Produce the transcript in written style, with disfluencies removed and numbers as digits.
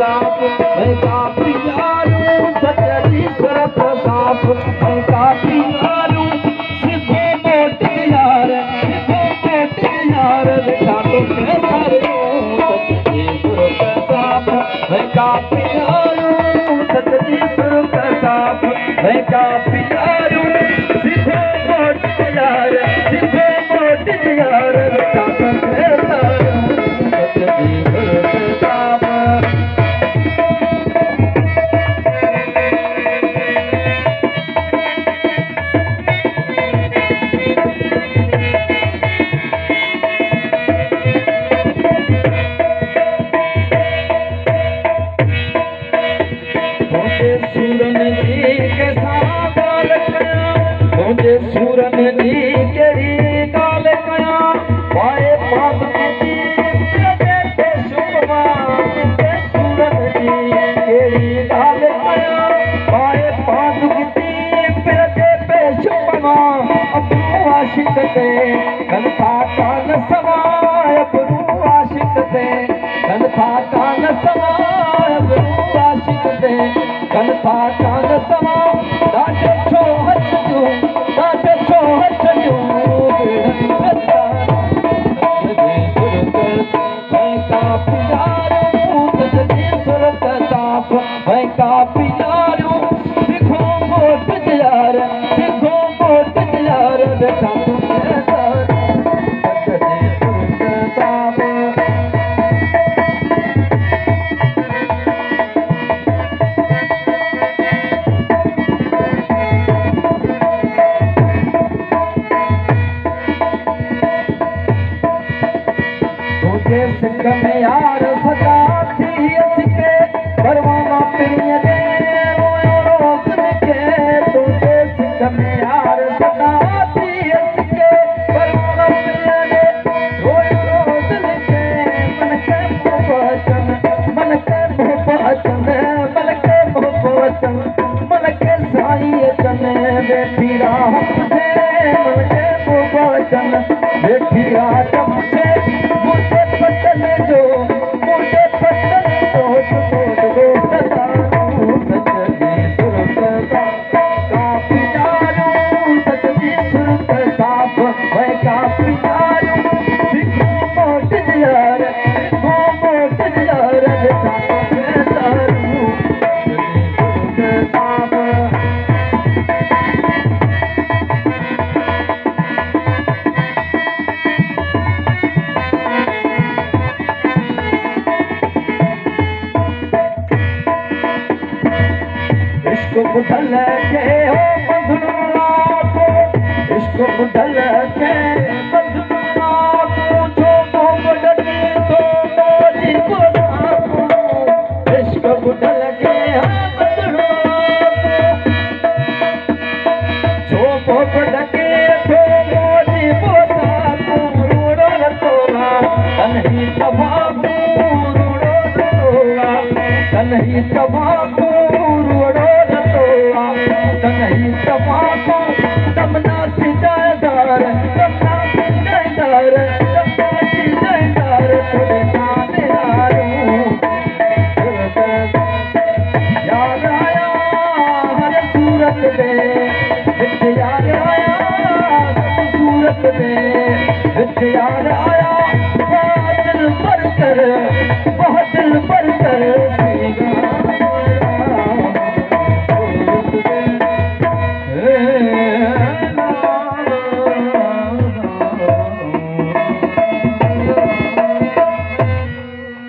साफ मैं काफी यारूं सच्ची सूरत साफ मैं काफी यारूं सिद्धो मोट यार दिखा तो कैसा सच्ची सूरत साफ मैं काफी यारूं सच्ची सूरत साफ मैं काफी यारूं सिद्धो मोट यार दिखा तो कैसा सच्ची सूरत साफ सूरन जी के साथ मुझे सूरन जी केड़ी गाल कया पाए पाप की ते शुभमा मुझे सूरन जी केड़ी गाल कया पाए पाप की ते शुभमा अपनो आशिक ते कनथा कान समाय अपनो आशिक ते कनथा कान समाय अपनो आशिक ते कनथा कान समा दाटे छो हथ जो मैं काफी यारूं सच्ची सूरत साफ मैं काफी यारूं सिखो मोट यार देखा तू कैसा सच्ची सूरत साफ सिंह में यार सदा थी असके परवाना पिरिय दे रोयो रोज लिखे तुझे सिंह में यार सदा थी असके परवाना पिरिय दे रोयो रोज लिखे मन के भोपचन मन के साई चन बेठी राह तुझे मन के भोपचन बेठी राह तुझे मुझे पटन जो सदारूं सच्ची सूरत काफी यारूं सच्ची सूरत साफ मैं काफी यारूं सिखो मोट यार देखा तो कैसारूं सच्ची सूरत साफ इश्क बुढ़ल के हो बंधुआ को इश्क बुढ़ल के बंधुआ को जो मोहब्बती तो मोजी को साको इश्क बुढ़ल के हो बंधुआ को जो मोहब्बती तो मोजी को साको रूड़ो रतोगा तन्ही तबाकू रूड़ो रतोगा तन्ही तबाकू रूड़ो तन्ही तबाकू तमना सिजादार थोड़े नाने आरूं याद आया हर सूरत में याद आया सब सूरत में याद आया दिल पर कर